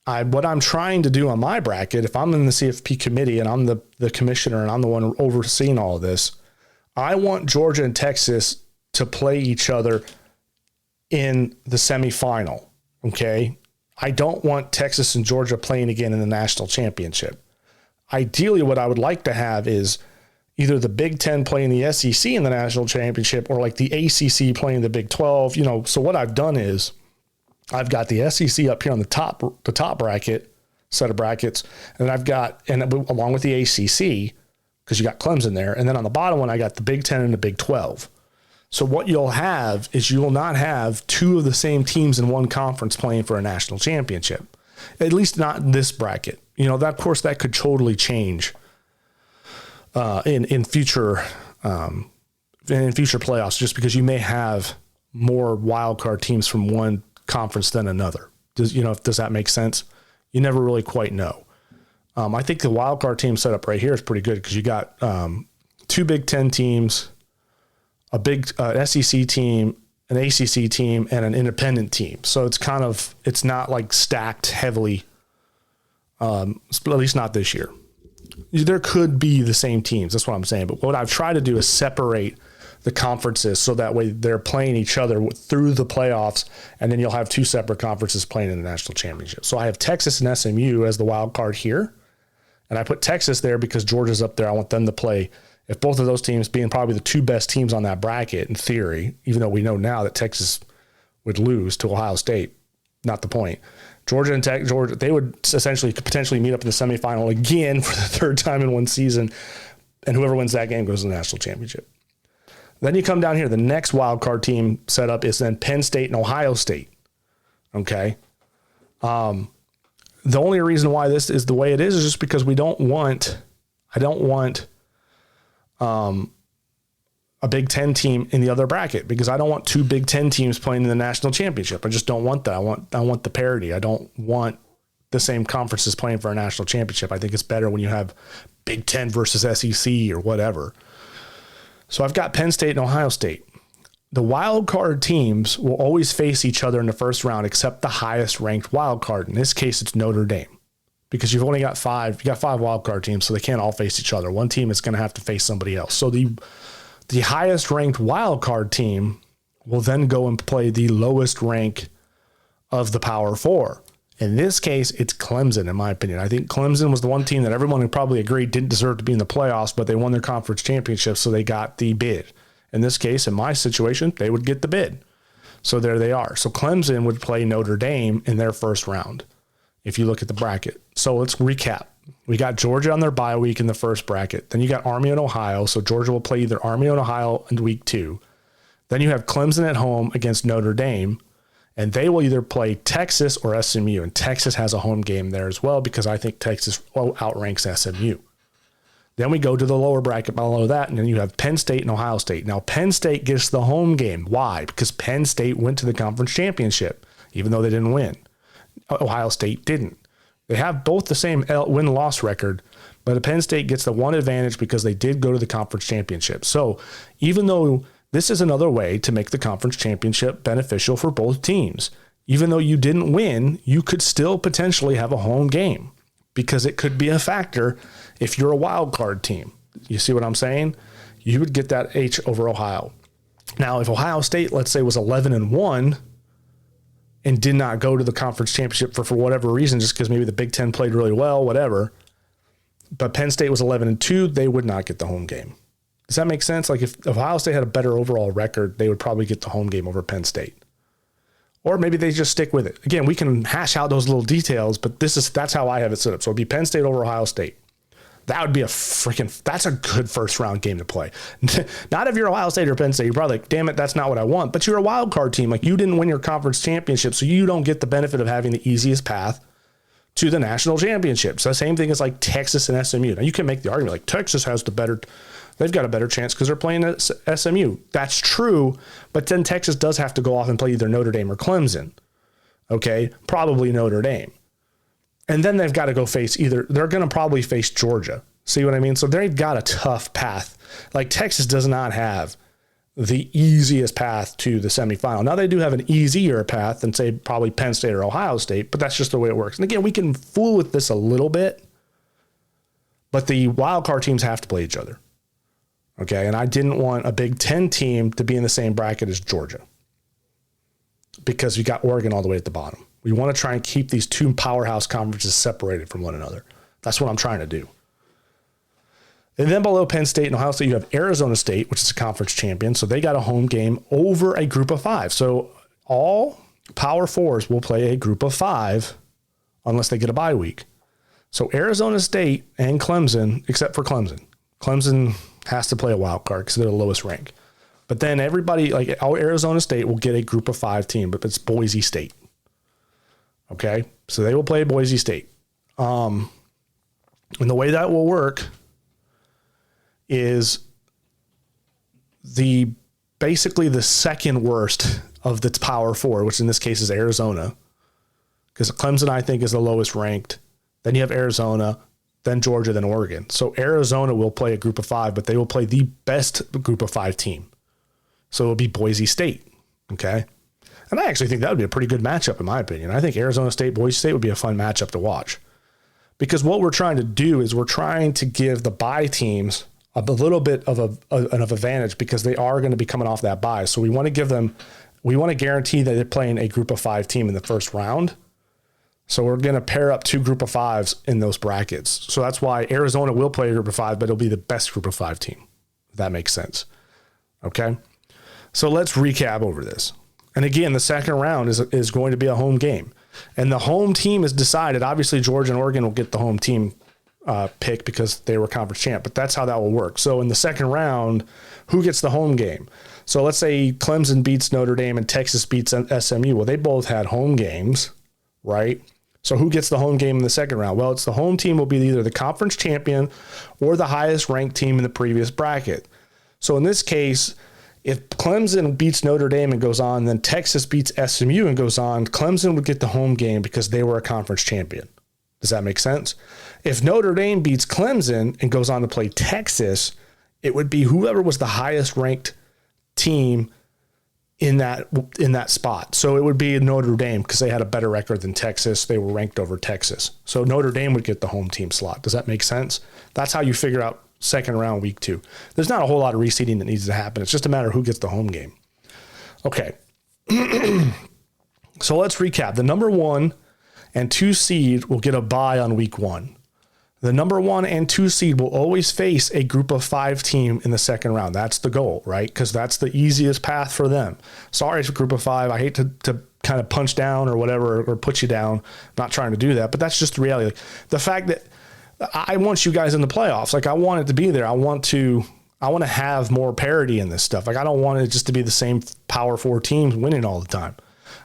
What I'm trying to do on my bracket, if I'm in the CFP committee and I'm the commissioner and I'm the one overseeing all of this, I want Georgia and Texas to play each other in the semifinal. Okay. I don't want Texas and Georgia playing again in the national championship. Ideally, what I would like to have is either the Big Ten playing the SEC in the national championship or like the ACC playing the Big 12. So what I've done is I've got the SEC up here on the top bracket, set of brackets, and along with the ACC, because you got Clemson there. And then on the bottom one, I got the Big 10 and the Big 12. So what you'll have is you will not have 2 of the same teams in one conference playing for a national championship, at least not in this bracket. Of course, that could totally change in future playoffs, just because you may have more wild card teams from one conference than another. Does that make sense? You never really quite know. I think the wild card team setup right here is pretty good because you got 2 Big Ten teams, a big SEC team, an ACC team, and an independent team. So it's not like stacked heavily, at least not this year. There could be the same teams. That's what I'm saying. But what I've tried to do is separate the conferences so that way they're playing each other through the playoffs, and then you'll have 2 separate conferences playing in the national championship. So I have Texas and SMU as the wild card here, and I put Texas there because Georgia's up there. I want them to play. If both of those teams being probably the 2 best teams on that bracket in theory, even though we know now that Texas would lose to Ohio State, not the point. Georgia and Georgia, they would essentially potentially meet up in the semifinal again for the 3rd time in one season, and whoever wins that game goes to the national championship. Then you come down here. The next wild card team setup is then Penn State and Ohio State. Okay. The only reason why this is the way it is just because I don't want a Big Ten team in the other bracket, because I don't want 2 Big Ten teams playing in the national championship. I just don't want that. I want the parity. I don't want the same conferences playing for a national championship. I think it's better when you have Big Ten versus SEC or whatever. So I've got Penn State and Ohio State. The wild card teams will always face each other in the first round except the highest ranked wild card. In this case, it's Notre Dame. because you've only got five. You got 5 wild card teams, so they can't all face each other. One team is going to have to face somebody else. So the highest ranked wild card team will then go and play the lowest rank of the Power Four. In this case, it's Clemson, in my opinion. I think Clemson was the one team that everyone would probably agree didn't deserve to be in the playoffs, but they won their conference championship, so they got the bid. In this case, in my situation, they would get the bid. So there they are. So Clemson would play Notre Dame in their first round, if you look at the bracket. So let's recap. We got Georgia on their bye week in the first bracket. Then you got Army and Ohio. So Georgia will play either Army and Ohio in week 2. Then you have Clemson at home against Notre Dame. And they will either play Texas or SMU. And Texas has a home game there as well because I think Texas outranks SMU. Then we go to the lower bracket below that, and then you have Penn State and Ohio State. Now, Penn State gets the home game. Why? Because Penn State went to the conference championship, even though they didn't win. Ohio State didn't. They have both the same win-loss record, but Penn State gets the one advantage because they did go to the conference championship. So even though this is another way to make the conference championship beneficial for both teams, even though you didn't win, you could still potentially have a home game because it could be a factor if you're a wild card team. You see what I'm saying? You would get that H over Ohio. Now, if Ohio State, let's say, was 11-1 and did not go to the conference championship for whatever reason, just because maybe the Big Ten played really well, whatever, but Penn State was 11-2, they would not get the home game. Does that make sense? Like if Ohio State had a better overall record, they would probably get the home game over Penn State. Or maybe they just stick with it. Again, we can hash out those little details, but that's how I have it set up. So it'd be Penn State over Ohio State. That would be that's a good first round game to play. Not if you're Ohio State or Penn State. You're probably like, damn it, that's not what I want. But you're a wild card team. Like, you didn't win your conference championship, so you don't get the benefit of having the easiest path to the national championship. So the same thing as like Texas and SMU. Now you can make the argument like Texas has they've got a better chance because they're playing at SMU. That's true, but then Texas does have to go off and play either Notre Dame or Clemson. Okay, probably Notre Dame. And then they've got to go they're going to probably face Georgia. See what I mean? So they've got a tough path. Like Texas does not have the easiest path to the semifinal. Now they do have an easier path than say probably Penn State or Ohio State, but that's just the way it works. And again, we can fool with this a little bit, but the wild card teams have to play each other. Okay. And I didn't want a Big Ten team to be in the same bracket as Georgia because you got Oregon all the way at the bottom. We want to try and keep these two powerhouse conferences separated from one another. That's what I'm trying to do. And then below Penn State and Ohio State, you have Arizona State, which is a conference champion. So they got a home game over a group of 5. So all Power Fours will play a group of 5 unless they get a bye week. So Arizona State and Clemson, except for Clemson. Clemson has to play a wild card because they're the lowest rank. But then everybody, like Arizona State, will get a group of 5 team, but it's Boise State. Okay, so they will play Boise State. And the way that will work is basically the second worst of the Power Four, which in this case is Arizona, because Clemson, I think, is the lowest ranked. Then you have Arizona, then Georgia, then Oregon. So Arizona will play a group of 5, but they will play the best group of 5 team. So it'll be Boise State. Okay. And I actually think that would be a pretty good matchup, in my opinion. I think Arizona State, Boise State would be a fun matchup to watch. Because what we're trying to do is we're trying to give the bye teams a little bit of an advantage because they are going to be coming off that bye. So we want to guarantee that they're playing a group of 5 team in the first round. So we're going to pair up 2 group of 5s in those brackets. So that's why Arizona will play a group of 5, but it'll be the best group of 5 team. If that makes sense. Okay. So let's recap over this. And again, the second round is going to be a home game. And the home team is decided. Obviously, Georgia and Oregon will get the home team pick because they were conference champ. But that's how that will work. So in the second round, who gets the home game? So let's say Clemson beats Notre Dame and Texas beats SMU. Well, they both had home games, right? So who gets the home game in the second round? Well, it's the home team will be either the conference champion or the highest ranked team in the previous bracket. So in this case, if Clemson beats Notre Dame and goes on, then Texas beats SMU and goes on, Clemson would get the home game because they were a conference champion. Does that make sense? If Notre Dame beats Clemson and goes on to play Texas, it would be whoever was the highest ranked team in that spot. So it would be Notre Dame because they had a better record than Texas. They were ranked over Texas. So Notre Dame would get the home team slot. Does that make sense? That's how you figure out second round week 2. There's not a whole lot of reseeding that needs to happen. It's just a matter of who gets the home game. Okay. So let's recap. The number 1 and 2 seed will get a bye on week 1. The number 1 and 2 seed will always face a group of 5 team in the second round. That's the goal, right? Because that's the easiest path for them. Sorry, it's a group of 5. I hate to kind of punch down or whatever, or put you down. I'm not trying to do that, but that's just the reality. Like, the fact that I want you guys in the playoffs, like I want it to be there. I want to have more parity in this stuff. Like I don't want it just to be the same Power 4 teams winning all the time.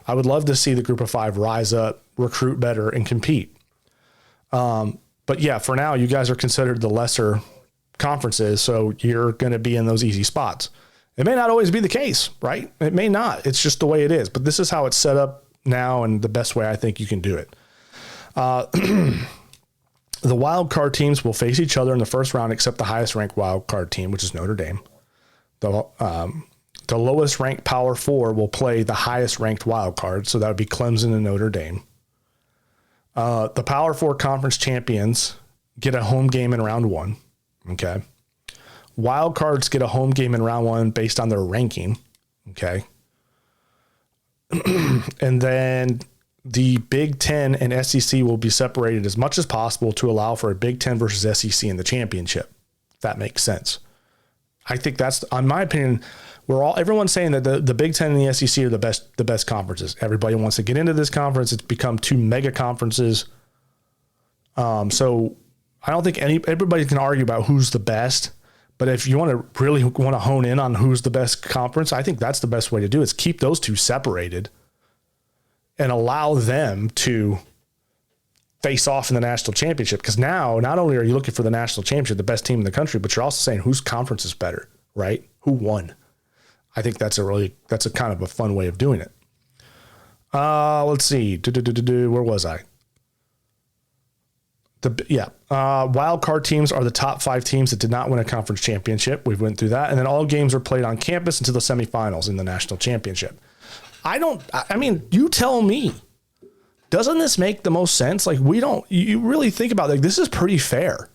I would love to see the group of 5 rise up, recruit better, and compete. But yeah, for now, you guys are considered the lesser conferences, so you're going to be in those easy spots. It may not always be the case, right? It may not. It's just the way it is. But this is how it's set up now and the best way I think you can do it. The wild card teams will face each other in the first round except the highest ranked wild card team, which is Notre Dame. The lowest ranked Power 4 will play the highest ranked wild card, so that would be Clemson and Notre Dame. The Power 4 conference champions get a home game in round 1. Okay. Wild cards get a home game in round 1 based on their ranking. Okay. And then the Big Ten and SEC will be separated as much as possible to allow for a Big Ten versus SEC in the championship. If that makes sense. I think that's, in my opinion, everyone's saying that the Big Ten and the SEC are the best conferences. Everybody wants to get into this conference. It's become 2 mega conferences. So I don't think everybody can argue about who's the best, but if you really want to hone in on who's the best conference, I think that's the best way to do it, is keep those 2 separated and allow them to face off in the national championship. Because now, not only are you looking for the national championship, the best team in the country, but you're also saying whose conference is better, right? Who won? I think that's a kind of a fun way of doing it. Let's see. Where was I? Wild card teams are the top 5 teams that did not win a conference championship. We went through that. And then all games are played on campus until the semifinals in the national championship. I mean, you tell me, doesn't this make the most sense? Like you really think about it, like this is pretty fair.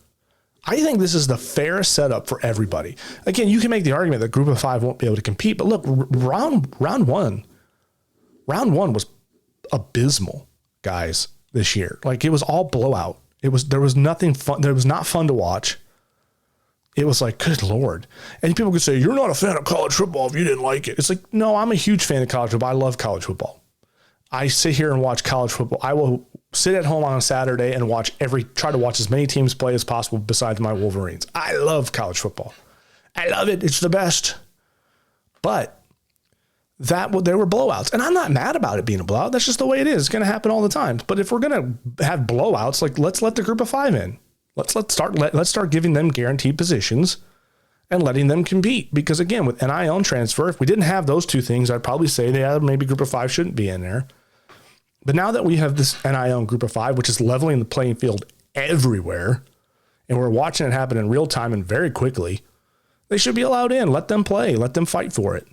I think this is the fairest setup for everybody. Again, you can make the argument that group of 5 won't be able to compete, but look, round one was abysmal, guys, this year. Like it was all blowout. There was nothing fun. There was not fun to watch. It was like, good Lord. And people could say, you're not a fan of college football if you didn't like it. It's like, no, I'm a huge fan of college football. I love college football. I sit here and watch college football. I will sit at home on a Saturday and try to watch as many teams play as possible besides my Wolverines. I love college football. I love it. It's the best. But there were blowouts, and I'm not mad about it being a blowout. That's just the way it is. It's going to happen all the time. But if we're going to have blowouts, like let's let the group of 5 in. Let's start giving them guaranteed positions and letting them compete. Because again, with NIL and transfer, if we didn't have those 2 things, I'd probably say maybe group of 5 shouldn't be in there. But now that we have this NIL and group of 5, which is leveling the playing field everywhere, and we're watching it happen in real time and very quickly, they should be allowed in. Let them play. Let them fight for it.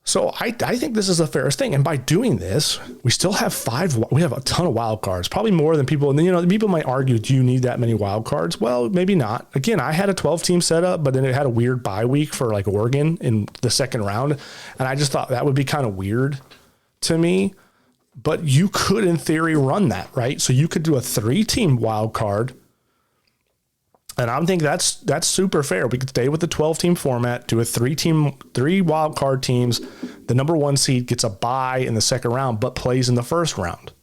So I think this is the fairest thing. And by doing this, we still have 5. We have a ton of wild cards, probably more than people. And people might argue, do you need that many wild cards? Well, maybe not. Again, I had a 12-team setup, but then it had a weird bye week for like Oregon in the second round. And I just thought that would be kind of weird to me. But you could, in theory, run that, right? So you could do a 3-team wild card. And I think that's super fair. We could stay with the 12-team format, do a 3 wild card teams. The number 1 seed gets a bye in the second round, but plays in the first round.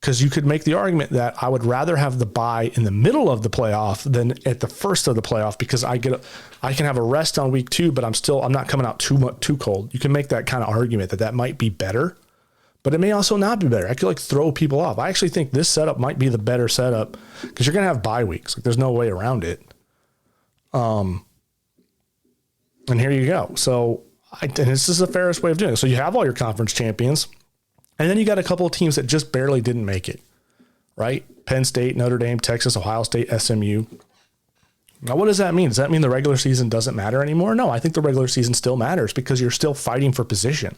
Because you could make the argument that I would rather have the bye in the middle of the playoff than at the first of the playoff, because I can have a rest on week 2, but I'm not coming out too cold. You can make that kind of argument that might be better. But it may also not be better. I could throw people off. I actually think this setup might be the better setup because you're going to have bye weeks. Like there's no way around it. And here you go. So and this is the fairest way of doing it. So you have all your conference champions, and then you got a couple of teams that just barely didn't make it, right? Penn State, Notre Dame, Texas, Ohio State, SMU. Now, what does that mean? Does that mean the regular season doesn't matter anymore? No, I think the regular season still matters because you're still fighting for position.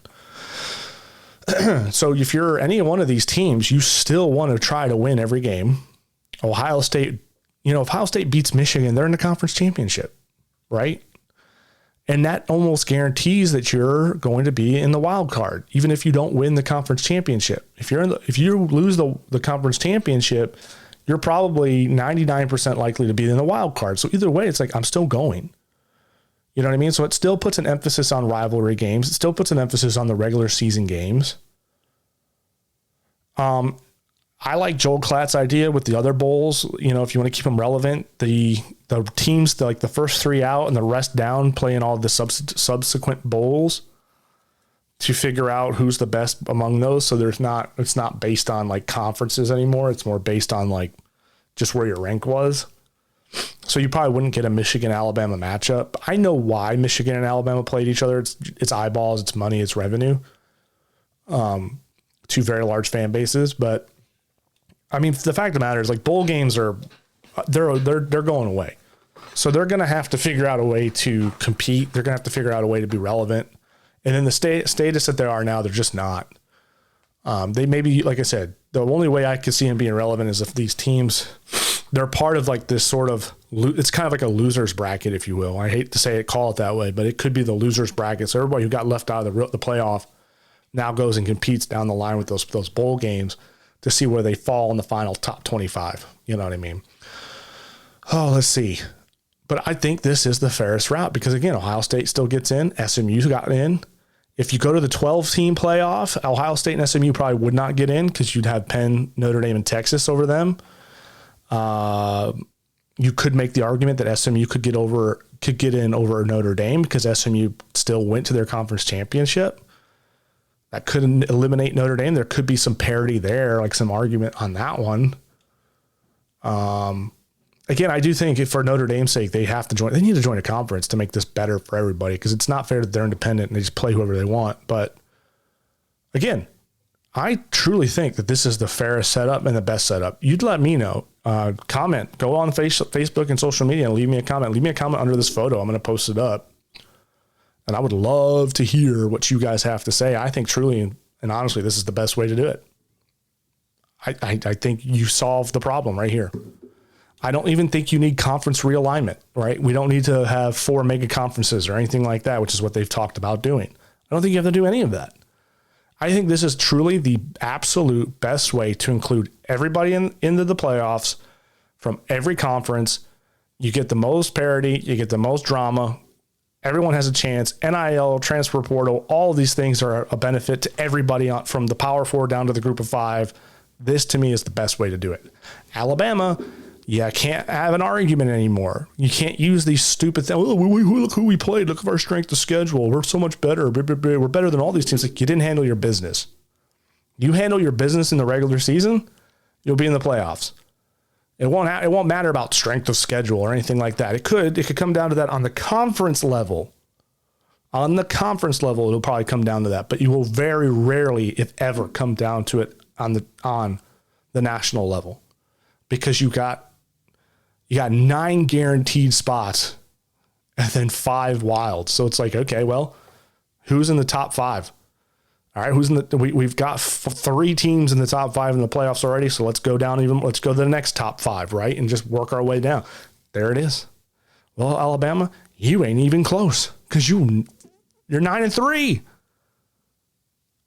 So if you're any one of these teams, you still want to try to win every game. Ohio State, if Ohio State beats Michigan, they're in the conference championship, right? And that almost guarantees that you're going to be in the wild card, even if you don't win the conference championship. If you lose the conference championship, you're probably 99% likely to be in the wild card. So either way, it's like, I'm still going. You know what I mean? So it still puts an emphasis on rivalry games. It still puts an emphasis on the regular season games. I like Joel Klatt's idea with the other bowls. If you want to keep them relevant, the teams, the first 3 out and the rest down, playing all the subsequent bowls to figure out who's the best among those. So it's not based on like conferences anymore. It's more based on like just where your rank was. So you probably wouldn't get a Michigan-Alabama matchup. I know why Michigan and Alabama played each other. It's eyeballs, it's money, it's revenue. Two very large fan bases, but I mean, the fact of the matter is, like, bowl games they're going away. So they're going to have to figure out a way to compete. They're going to have to figure out a way to be relevant. And in the status that they are now, they're just not. They may be, like I said, the only way I could see them being relevant is if these teams, they're part of like this sort of, it's kind of like a loser's bracket, if you will. I hate to say it, call it that way, but it could be the loser's bracket. So everybody who got left out of the playoff now goes and competes down the line with those bowl games to see where they fall in the final top 25. You know what I mean? Oh, let's see. But I think this is the fairest route because, again, Ohio State still gets in. SMU got in. If you go to the 12-team playoff, Ohio State and SMU probably would not get in because you'd have Penn, Notre Dame, and Texas over them. You could make the argument that SMU could get in over Notre Dame because SMU still went to their conference championship. That could eliminate Notre Dame. There could be some parity there, like some argument on that one. Again, I do think if for Notre Dame's sake, they need to join a conference to make this better for everybody because it's not fair that they're independent and they just play whoever they want. But again, I truly think that this is the fairest setup and the best setup. You'd let me know. Comment. Go on Facebook and social media and leave me a comment. Leave me a comment under this photo. I'm going to post it up. And I would love to hear what you guys have to say. I think truly and honestly, this is the best way to do it. I think you solve the problem right here. I don't even think you need conference realignment, right? We don't need to have 4 mega conferences or anything like that, which is what they've talked about doing. I don't think you have to do any of that. I think this is truly the absolute best way to include everybody into the playoffs from every conference. You get the most parity, you get the most drama. Everyone has a chance. NIL, transfer portal, all of these things are a benefit to everybody from the Power 4 down to the Group of 5. This, to me, is the best way to do it. Alabama, can't have an argument anymore. You can't use these stupid things. Oh, look who we played. Look at our strength of schedule. We're so much better. We're better than all these teams. Like, you didn't handle your business. You handle your business in the regular season, you'll be in the playoffs. It won't matter about strength of schedule or anything like that. It could come down to that on the conference level. On the conference level, it'll probably come down to that, but you will very rarely, if ever, come down to it on the national level because you got 9 guaranteed spots and then 5 wild. So it's like, okay, well, who's in the top 5? All right, we've got 3 teams in the top 5 in the playoffs already. So let's go to the next top 5, right? And just work our way down. There it is. Well, Alabama, you ain't even close because you're 9-3.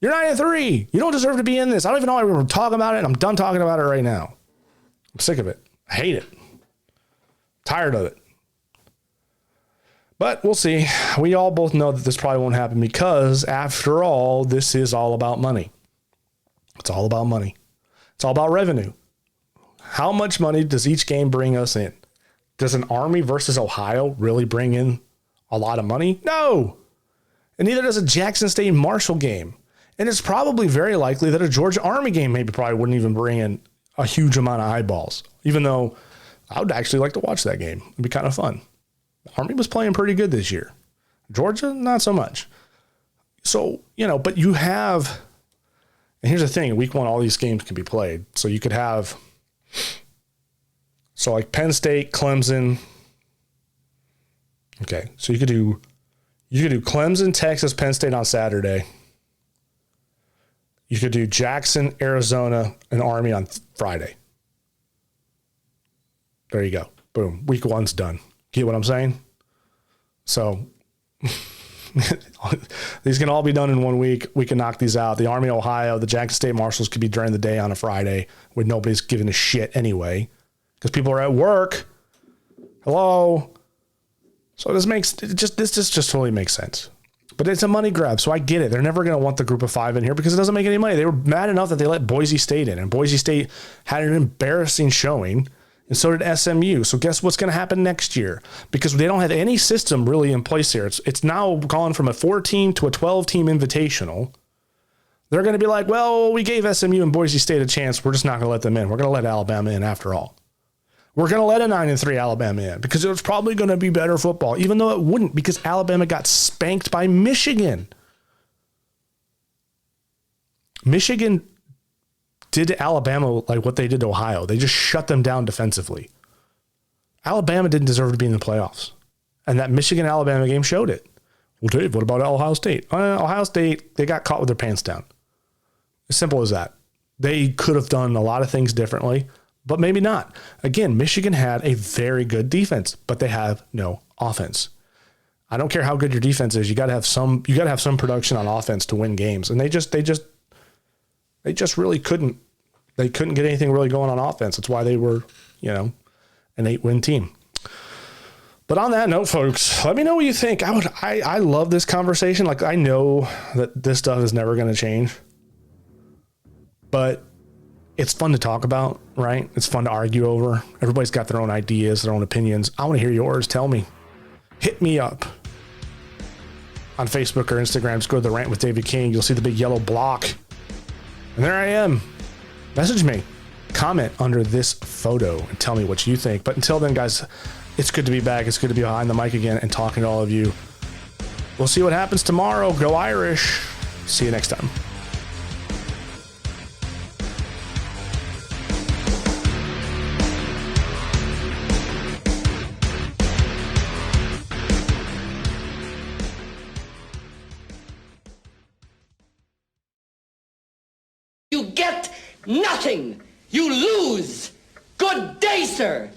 You're 9-3. You don't deserve to be in this. I don't even know why we were talking about it. I'm done talking about it right now. I'm sick of it. I hate it. Tired of it. But we'll see. We all both know that this probably won't happen because, after all, this is all about money. It's all about money. It's all about revenue. How much money does each game bring us in? Does an Army versus Ohio really bring in a lot of money? No. And neither does a Jackson State Marshall game. And it's probably very likely that a Georgia Army game probably wouldn't even bring in a huge amount of eyeballs, even though I would actually like to watch that game. It'd be kind of fun. Army was playing pretty good this year. Georgia, not so much. So, but you have, and here's the thing, week 1, all these games can be played. So you could have, like Penn State, Clemson, Okay, so you could do Clemson, Texas, Penn State on Saturday. You could do Jackson, Arizona, and Army on Friday. There you go. Boom. Week 1's done. Get what I'm saying? So these can all be done in 1 week. We can knock these out. The Army, Ohio, the Jackson State Marshals could be during the day on a Friday when nobody's giving a shit anyway because people are at work. Hello. So this just totally makes sense. But it's a money grab, so I get it. They're never going to want the group of 5 in here because it doesn't make any money. They were mad enough that they let Boise State in, and Boise State had an embarrassing showing, and so did SMU. So guess what's going to happen next year? Because they don't have any system really in place here. It's now gone from a 4-team to a 12-team invitational. They're going to be like, well, we gave SMU and Boise State a chance. We're just not going to let them in. We're going to let Alabama in after all. We're going to let a 9-3 Alabama in because it was probably going to be better football, even though it wouldn't because Alabama got spanked by Michigan. Michigan did to Alabama like what they did to Ohio. They just shut them down defensively. Alabama didn't deserve to be in the playoffs. And that Michigan-Alabama game showed it. Well, Dave, what about Ohio State? Ohio State, they got caught with their pants down. As simple as that. They could have done a lot of things differently. But maybe not. Again, Michigan had a very good defense, but they have no offense. I don't care how good your defense is. You got to have some production on offense to win games. And they just really couldn't. They couldn't get anything really going on offense. That's why they were, an 8-win team. But on that note, folks, let me know what you think. I love this conversation. Like, I know that this stuff is never going to change, but it's fun to talk about, right? It's fun to argue over. Everybody's got their own ideas, their own opinions. I want to hear yours. Tell me. Hit me up on Facebook or Instagram. Just go to the Rant with David King. You'll see the big yellow block. And there I am. Message me. Comment under this photo and tell me what you think. But until then, guys, it's good to be back. It's good to be behind the mic again and talking to all of you. We'll see what happens tomorrow. Go Irish. See you next time. You get nothing. You lose. Good day, sir.